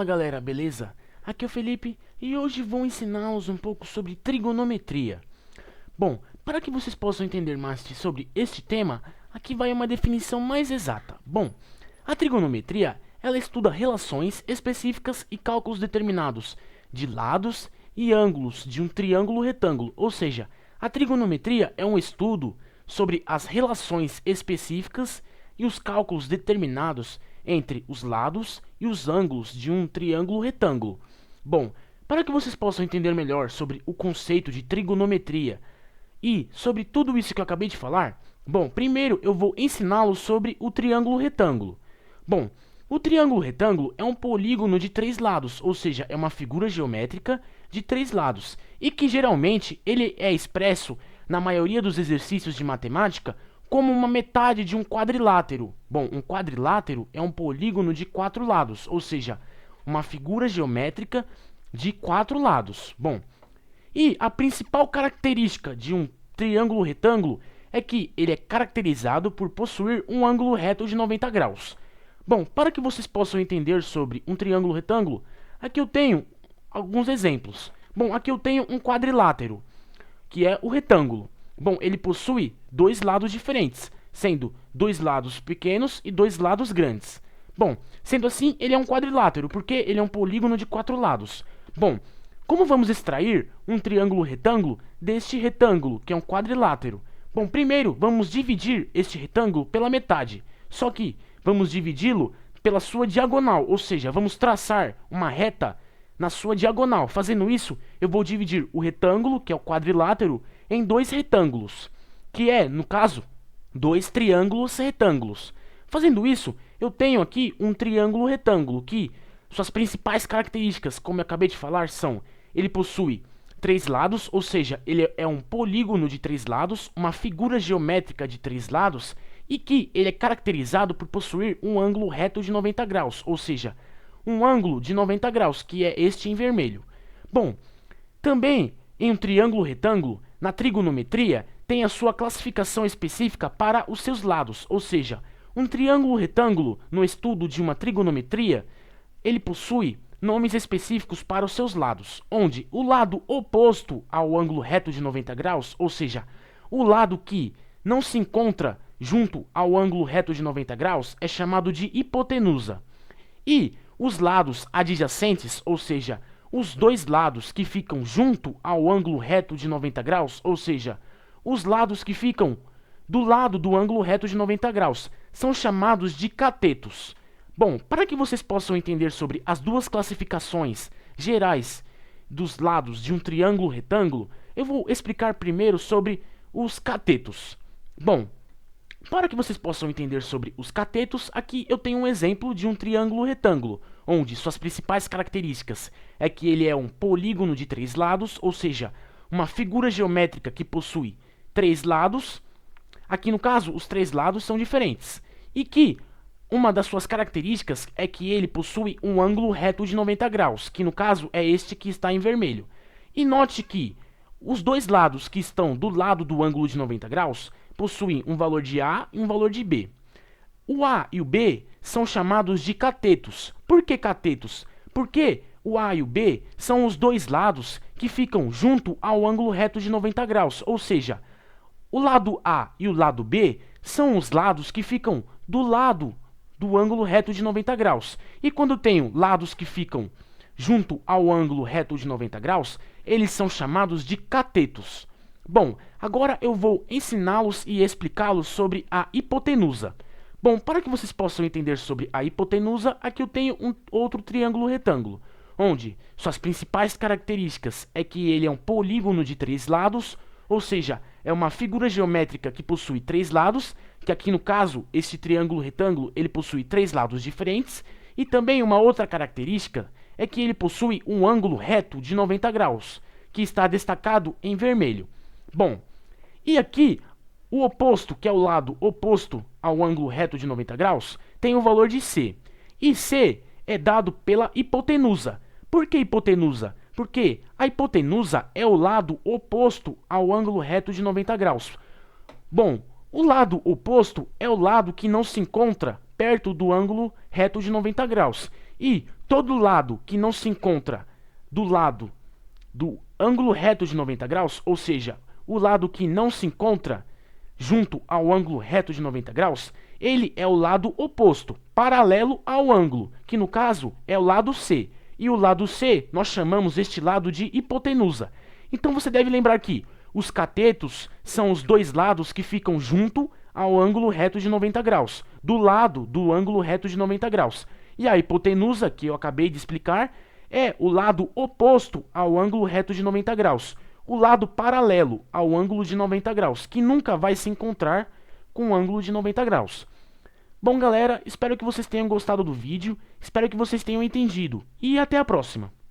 Fala galera, beleza? Aqui é o Felipe e hoje vou ensiná-los um pouco sobre trigonometria. Bom, para que vocês possam entender mais sobre este tema, aqui vai uma definição mais exata. Bom, a trigonometria, ela estuda relações específicas e cálculos determinados de lados e ângulos de um triângulo retângulo, ou seja, a trigonometria é um estudo sobre as relações específicas e os cálculos determinados entre os lados e os ângulos de um triângulo retângulo. Bom, para que vocês possam entender melhor sobre o conceito de trigonometria e sobre tudo isso que eu acabei de falar, bom, primeiro eu vou ensiná-los sobre o triângulo retângulo. Bom, o triângulo retângulo é um polígono de 3 lados, ou seja, é uma figura geométrica de 3 lados, e que geralmente ele é expresso na maioria dos exercícios de matemática como uma metade de um quadrilátero. Bom, um quadrilátero é um polígono de 4 lados, ou seja, uma figura geométrica de 4 lados. Bom, e a principal característica de um triângulo retângulo é que ele é caracterizado por possuir um ângulo reto de 90 graus. Bom, para que vocês possam entender sobre um triângulo retângulo, aqui eu tenho alguns exemplos. Bom, aqui eu tenho um quadrilátero, que é o retângulo. Bom, ele possui dois lados diferentes, sendo dois lados pequenos e dois lados grandes. Bom, sendo assim, ele é um quadrilátero, porque ele é um polígono de 4 lados. Bom, como vamos extrair um triângulo retângulo deste retângulo, que é um quadrilátero? Bom, primeiro vamos dividir este retângulo pela metade, só que vamos dividi-lo pela sua diagonal, ou seja, vamos traçar uma reta na sua diagonal. Fazendo isso, eu vou dividir o retângulo, que é o quadrilátero, em dois retângulos, que é, no caso, dois triângulos retângulos. Fazendo isso, eu tenho aqui um triângulo retângulo, que suas principais características, como eu acabei de falar, são: ele possui 3 lados, ou seja, ele é um polígono de 3 lados, uma figura geométrica de 3 lados, e que ele é caracterizado por possuir um ângulo reto de 90 graus, ou seja, um ângulo de 90 graus, que é este em vermelho. Bom, também em um triângulo retângulo, na trigonometria, tem a sua classificação específica para os seus lados, ou seja, um triângulo retângulo, no estudo de uma trigonometria, ele possui nomes específicos para os seus lados, onde o lado oposto ao ângulo reto de 90 graus, ou seja, o lado que não se encontra junto ao ângulo reto de 90 graus, é chamado de hipotenusa. E os lados adjacentes, ou seja, os dois lados que ficam junto ao ângulo reto de 90 graus, ou seja, os lados que ficam do lado do ângulo reto de 90 graus, são chamados de catetos. Bom, para que vocês possam entender sobre as duas classificações gerais dos lados de um triângulo retângulo, eu vou explicar primeiro sobre os catetos. Bom, para que vocês possam entender sobre os catetos, aqui eu tenho um exemplo de um triângulo retângulo, onde suas principais características é que ele é um polígono de 3 lados, ou seja, uma figura geométrica que possui 3 lados. Aqui no caso, os 3 lados são diferentes, e que uma das suas características é que ele possui um ângulo reto de 90 graus, que no caso é este que está em vermelho. E note que os dois lados que estão do lado do ângulo de 90 graus possuem um valor de A e um valor de B. O A e o B são chamados de catetos. Por que catetos? Porque o A e o B são os dois lados que ficam junto ao ângulo reto de 90 graus, ou seja, o lado A e o lado B são os lados que ficam do lado do ângulo reto de 90 graus. E quando tenho lados que ficam junto ao ângulo reto de 90 graus, eles são chamados de catetos. Bom, agora eu vou ensiná-los e explicá-los sobre a hipotenusa. Bom, para que vocês possam entender sobre a hipotenusa, aqui eu tenho um outro triângulo retângulo, onde suas principais características é que ele é um polígono de 3 lados, ou seja, é uma figura geométrica que possui 3 lados, que aqui no caso, este triângulo retângulo, ele possui 3 lados diferentes, e também uma outra característica é que ele possui um ângulo reto de 90 graus, que está destacado em vermelho. Bom, e aqui o oposto, que é o lado oposto ao ângulo reto de 90 graus, tem o valor de C. E C é dado pela hipotenusa. Por que hipotenusa? Porque a hipotenusa é o lado oposto ao ângulo reto de 90 graus. Bom, o lado oposto é o lado que não se encontra perto do ângulo reto de 90 graus. E todo lado que não se encontra do lado do ângulo reto de 90 graus, ou seja, o lado que não se encontra junto ao ângulo reto de 90 graus, ele é o lado oposto, paralelo ao ângulo, que no caso é o lado C. E o lado C, nós chamamos este lado de hipotenusa. Então você deve lembrar que os catetos são os dois lados que ficam junto ao ângulo reto de 90 graus, do lado do ângulo reto de 90 graus. E a hipotenusa, que eu acabei de explicar, é o lado oposto ao ângulo reto de 90 graus, o lado paralelo ao ângulo de 90 graus, que nunca vai se encontrar com o ângulo de 90 graus. Bom, galera, espero que vocês tenham gostado do vídeo, espero que vocês tenham entendido, e até a próxima!